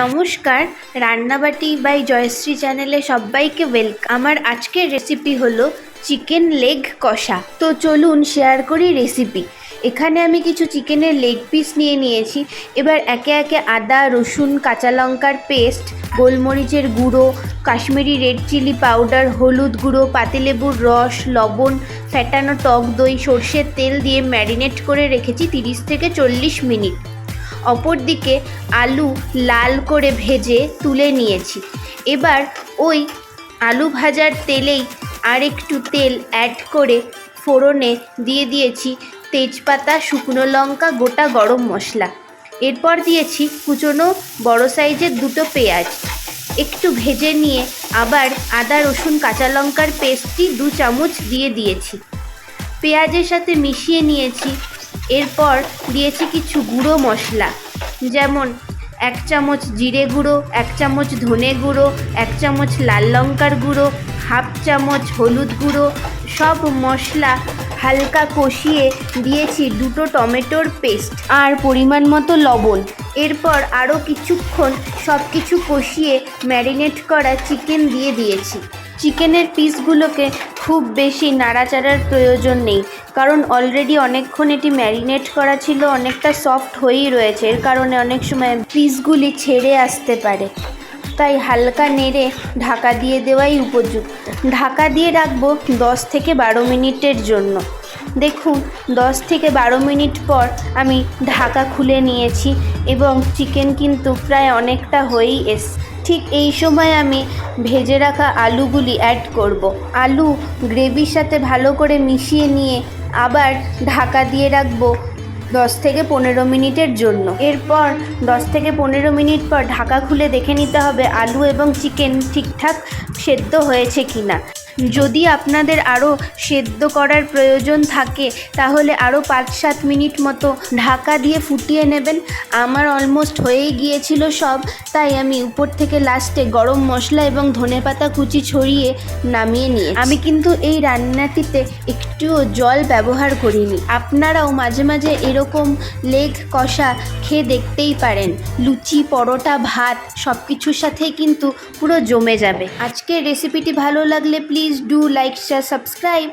নমস্কার, রান্নাবাটি বাই জয়শ্রী চ্যানেলে সবাইকে ওয়েলকাম। আমার আজকের রেসিপি হলো চিকেন লেগ কষা। তো চলুন শেয়ার করি রেসিপি। এখানে আমি কিছু চিকেনের লেগ পিস নিয়ে নিয়েছি। এবার একে একে আদা, রসুন, কাঁচা লঙ্কার পেস্ট, গোলমরিচের গুঁড়ো, কাশ্মীরি রেড চিলি পাউডার, হলুদ গুঁড়ো, পাতিলেবুর রস, লবণ, ফ্যাটানো টক দই, সর্ষের তেল দিয়ে ম্যারিনেট করে রেখেছি 30 থেকে 40 মিনিট। অপরদিকে আলু লাল করে ভেজে তুলে নিয়েছি। এবার ওই আলু ভাজার তেলেই আর একটু তেল অ্যাড করে ফোড়নে দিয়ে দিয়েছি তেজপাতা, শুকনো লঙ্কা, গোটা গরম মশলা। এরপর দিয়েছি কুচনো বড় সাইজের 2টো পেঁয়াজ। একটু ভেজে নিয়ে আবার আদা, রসুন, কাঁচা লঙ্কার পেস্টটি 2 চামচ দিয়ে দিয়েছি। পেঁয়াজের সাথে মিশিয়ে নিয়েছি। এরপর দিয়েছি কিছু গুঁড়ো মশলা, যেমন 1 চামচ জিরে গুঁড়ো, 1 চামচ ধনে গুঁড়ো, 1 চামচ লাল লঙ্কার গুঁড়ো, 1/2 চামচ হলুদ গুঁড়ো। সব মশলা হালকা কষিয়ে দিয়েছি 2টো টমেটোর পেস্ট আর পরিমাণ মতো লবণ। এরপর আরও কিছুক্ষণ সব কিছু কষিয়ে ম্যারিনেট করা চিকেন দিয়ে দিয়েছি। চিকেনের পিসগুলোকে খুব বেশি নাড়াচাড়ার প্রয়োজন নেই, কারণ অলরেডি অনেকক্ষণ এটি ম্যারিনেট করা ছিল, অনেকটা সফট হয়েই রয়েছে। এর কারণে অনেক সময় পিসগুলি ছেড়ে আসতে পারে, তাই হালকা নেড়ে ঢাকা দিয়ে দেওয়াই উপযুক্ত। ঢাকা দিয়ে রাখবো 10 থেকে 12 মিনিটের জন্য। দেখুন 10 থেকে 12 মিনিট পর আমি ঢাকা খুলে নিয়েছি এবং চিকেন কিন্তু প্রায় অনেকটা হয়েই এসছে। ঠিক এই সময় আমি ভেজে রাখা আলুগুলি অ্যাড করব। আলু গ্রেভির সাথে ভালো করে মিশিয়ে নিয়ে আবার ঢাকা দিয়ে রাখবো 10 থেকে 15 মিনিটের জন্য। এরপর 10 থেকে 15 মিনিট পর ঢাকা খুলে দেখে নিতে হবে আলু এবং চিকেন ঠিকঠাক সেদ্ধ হয়েছে কিনা। যদি আপনাদের আরও সেদ্ধ করার প্রয়োজন থাকে তাহলে আরও 5-7 মিনিট মতো ঢাকা দিয়ে ফুটিয়ে নেবেন। আমার অলমোস্ট হয়েই গিয়েছিল সব, তাই আমি উপর থেকে লাস্টে গরম মশলা এবং ধনেপাতা কুচি ছড়িয়ে নামিয়ে নিয়ে। আমি কিন্তু এই রান্নাটিতে একটুও জল ব্যবহার করিনি। আপনারাও মাঝে মাঝে এরকম লেগ কষা খেয়ে দেখতেই পারেন। লুচি, পরোটা, ভাত সব কিছুর সাথেই কিন্তু পুরো জমে যাবে। আজকের রেসিপিটি ভালো লাগলে please do like, share, subscribe.